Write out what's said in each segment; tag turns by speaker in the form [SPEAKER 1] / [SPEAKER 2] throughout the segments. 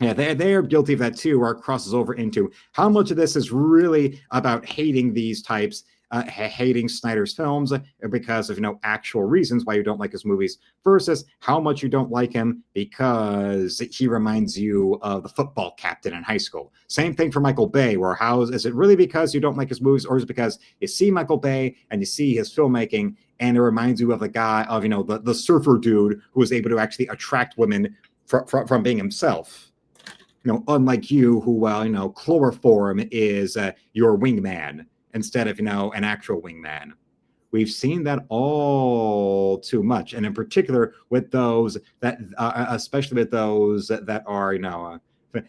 [SPEAKER 1] Yeah, they are guilty of that too, or it crosses over into how much of this is really about hating these types, hating Snyder's films because of actual reasons why you don't like his movies, versus how much you don't like him because he reminds you of the football captain in high school. Same thing for Michael Bay, where how is it really because you don't like his movies, or is it because you see Michael Bay and you see his filmmaking and it reminds you of the guy of the surfer dude who was able to actually attract women from being himself. Unlike you, who, chloroform is your wingman instead of, an actual wingman. We've seen that all too much, and in particular with those that, especially with those that are,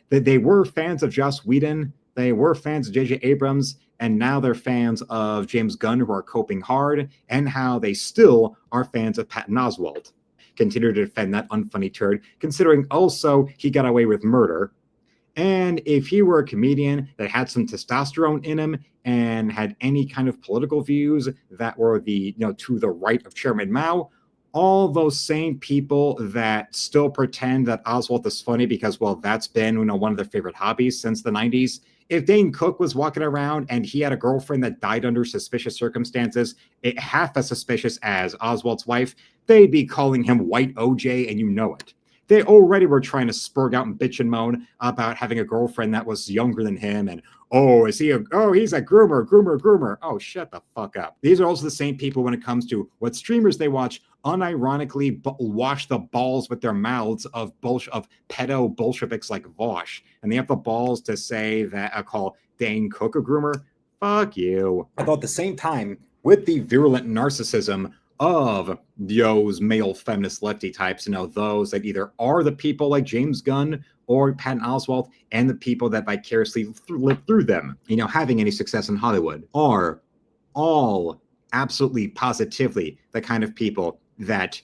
[SPEAKER 1] they were fans of Joss Whedon, they were fans of J.J. Abrams, and now they're fans of James Gunn, who are coping hard, and how they still are fans of Patton Oswalt. Continue to defend that unfunny turd, considering also he got away with murder. And if he were a comedian that had some testosterone in him and had any kind of political views that were to the right of Chairman Mao, all those same people that still pretend that Oswalt is funny because, well, that's been one of their favorite hobbies since the 90s. If Dane Cook was walking around and he had a girlfriend that died under suspicious circumstances, half as suspicious as Oswalt's wife, they'd be calling him White OJ, and you know it. They already were trying to spurg out and bitch and moan about having a girlfriend that was younger than him. And, he's a groomer. Oh, shut the fuck up. These are also the same people when it comes to what streamers they watch, unironically wash the balls with their mouths of pedo Bolsheviks like Vosh. And they have the balls to say that I call Dane Cook a groomer. Fuck you. Although at the same time, with the virulent narcissism of those male feminist lefty types, those that either are the people like James Gunn or Patton Oswalt, and the people that vicariously live through them, having any success in Hollywood, are all absolutely positively the kind of people that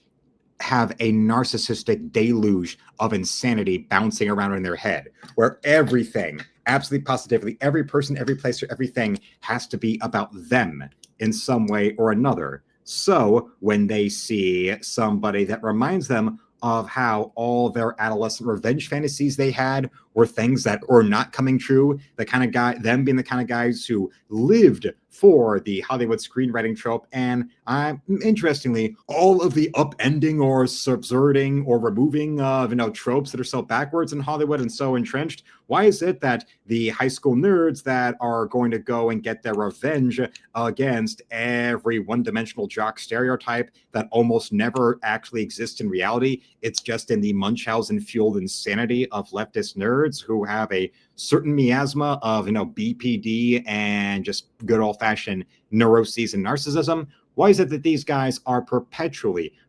[SPEAKER 1] have a narcissistic deluge of insanity bouncing around in their head, where everything, absolutely positively, every person, every place, or everything has to be about them in some way or another. So when they see somebody that reminds them of how all their adolescent revenge fantasies they had were things that were not coming true, them being the kind of guys who lived for the Hollywood screenwriting trope, and interestingly, all of the upending or subverting or removing of tropes that are so backwards in Hollywood and so entrenched. Why is it that the high school nerds that are going to go and get their revenge against every one-dimensional jock stereotype that almost never actually exists in reality, it's just in the Munchausen-fueled insanity of leftist nerds who have a certain miasma of BPD and just good old-fashioned neuroses and narcissism? Why is it that these guys are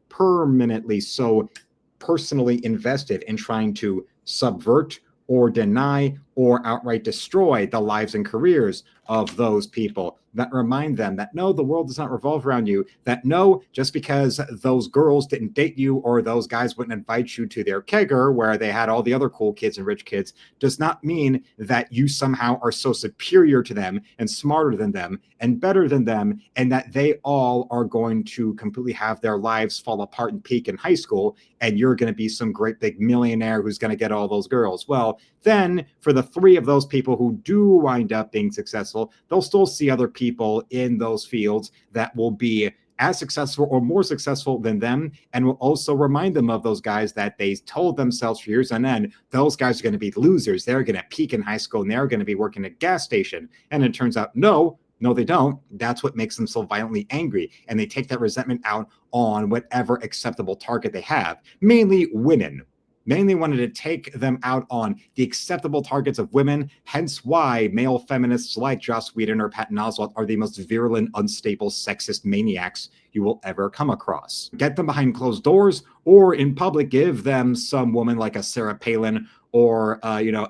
[SPEAKER 1] permanently so personally invested in trying to subvert or deny or outright destroy the lives and careers of those people that remind them that no, the world does not revolve around you, that no, just because those girls didn't date you or those guys wouldn't invite you to their kegger where they had all the other cool kids and rich kids, does not mean that you somehow are so superior to them and smarter than them and better than them, and that they all are going to completely have their lives fall apart and peak in high school, and you're going to be some great big millionaire who's going to get all those girls. Well, then for the three of those people who do wind up being successful, they'll still see other people in those fields that will be as successful or more successful than them, and will also remind them of those guys that they told themselves for years on end, those guys are going to be losers. They're going to peak in high school and they're going to be working at a gas station. And it turns out, no, they don't. That's what makes them so violently angry. And they take that resentment out on whatever acceptable target they have, mainly women. Mainly wanted to take them out on the acceptable targets of women, hence why male feminists like Joss Whedon or Patton Oswalt are the most virulent, unstable, sexist maniacs you will ever come across. Get them behind closed doors, or in public, give them some woman like a Sarah Palin or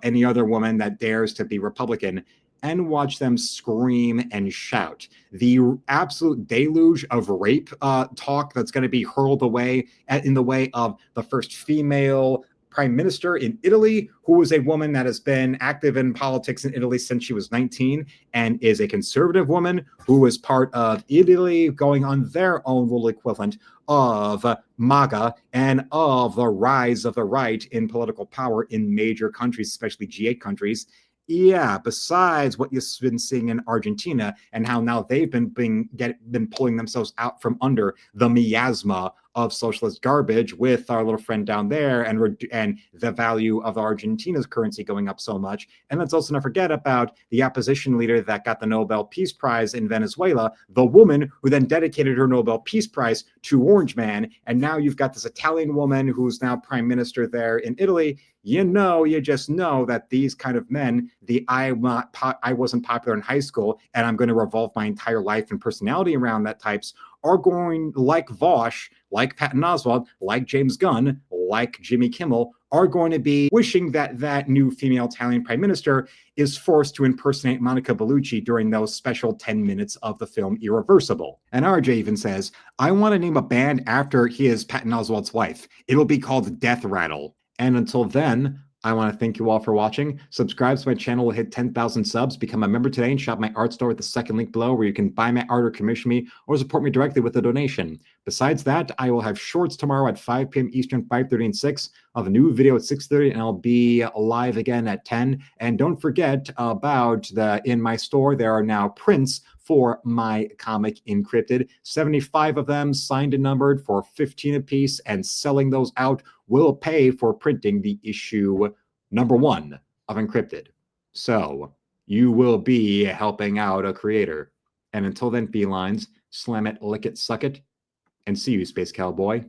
[SPEAKER 1] any other woman that dares to be Republican, and watch them scream and shout. The absolute deluge of rape talk that's going to be hurled away in the way of the first female prime minister in Italy, who is a woman that has been active in politics in Italy since she was 19 and is a conservative woman who is part of Italy going on their own little equivalent of MAGA and of the rise of the right in political power in major countries, especially G8 countries. Yeah, besides what you've been seeing in Argentina and how now they've been pulling themselves out from under the miasma of socialist garbage with our little friend down there, and the value of Argentina's currency going up so much. And let's also not forget about the opposition leader that got the Nobel Peace Prize in Venezuela, the woman who then dedicated her Nobel Peace Prize to Orange Man. And now you've got this Italian woman who's now prime minister there in Italy. You just know that these kind of men, I wasn't popular in high school and I'm going to revolve my entire life and personality around that types, are going, like Vosh, like Patton Oswalt, like James Gunn, like Jimmy Kimmel, are going to be wishing that that new female Italian prime minister is forced to impersonate Monica Bellucci during those special 10 minutes of the film Irreversible. And RJ even says, I want to name a band after his Patton Oswalt's wife. It'll be called Death Rattle. And until then, I want to thank you all for watching. Subscribe to my channel will hit 10,000 subs. Become a member today and shop my art store at the second link below, where you can buy my art or commission me or support me directly with a donation. Besides that, I will have shorts tomorrow at 5 p.m. Eastern, 5:30 and 6. I'll have a new video at 6:30, and I'll be live again at 10. And don't forget about in my store, there are now prints for my comic Encrypted. 75 of them signed and numbered for $15 a piece, and selling those out will pay for printing the issue #1 of Encrypted. So you will be helping out a creator. And until then, felines, slam it, lick it, suck it, and see you, Space Cowboy.